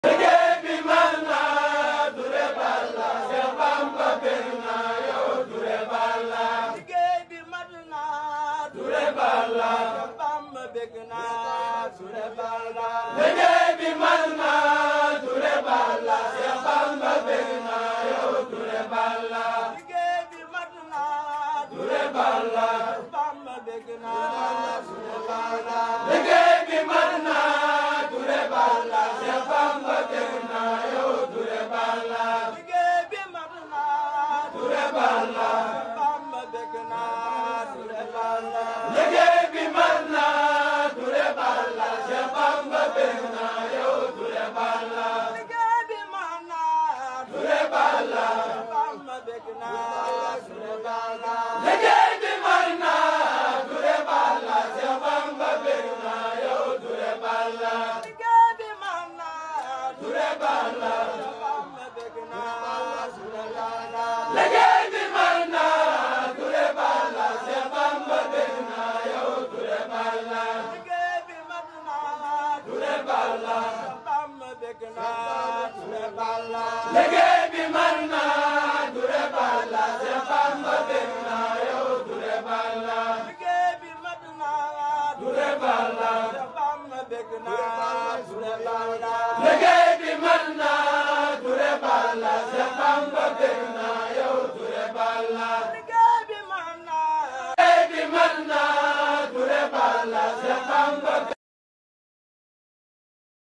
liggéey bi mat na Touré Balla Cheikh Bamba bég na yow Touré Balla liggéey bi mat na Touré Balla Cheikh Bamba bég na Touré Balla liggéey bi mat na Touré Balla Cheikh Bamba bég na yow Touré Balla liggéey bi mat na Touré Balla Cheikh Bamba bég na Touré Balla liggéey bi mat na Touré Balla Cheikh Bamba bég na yow Touré Balla liggéey bi mat na Touré Balla Cheikh Bamba bég na Touré Balla liggéey bi mat na Touré Balla Cheikh Bamba bég na yow Touré Balla liggéey bi mat na Touré Balla Cheikh Bamba bég na Touré Balla liggéey bi mat na Touré Balla Cheikh Bamba bég na yow Touré Balla liggéey bi mat na Touré Balla Cheikh Bamba bég na Touré Balla liggéey bi mat na Touré Balla Cheikh Bamba bég na yow Touré Balla liggéey bi mat na Touré Balla Cheikh Bamba bég na Touré Balla liggéey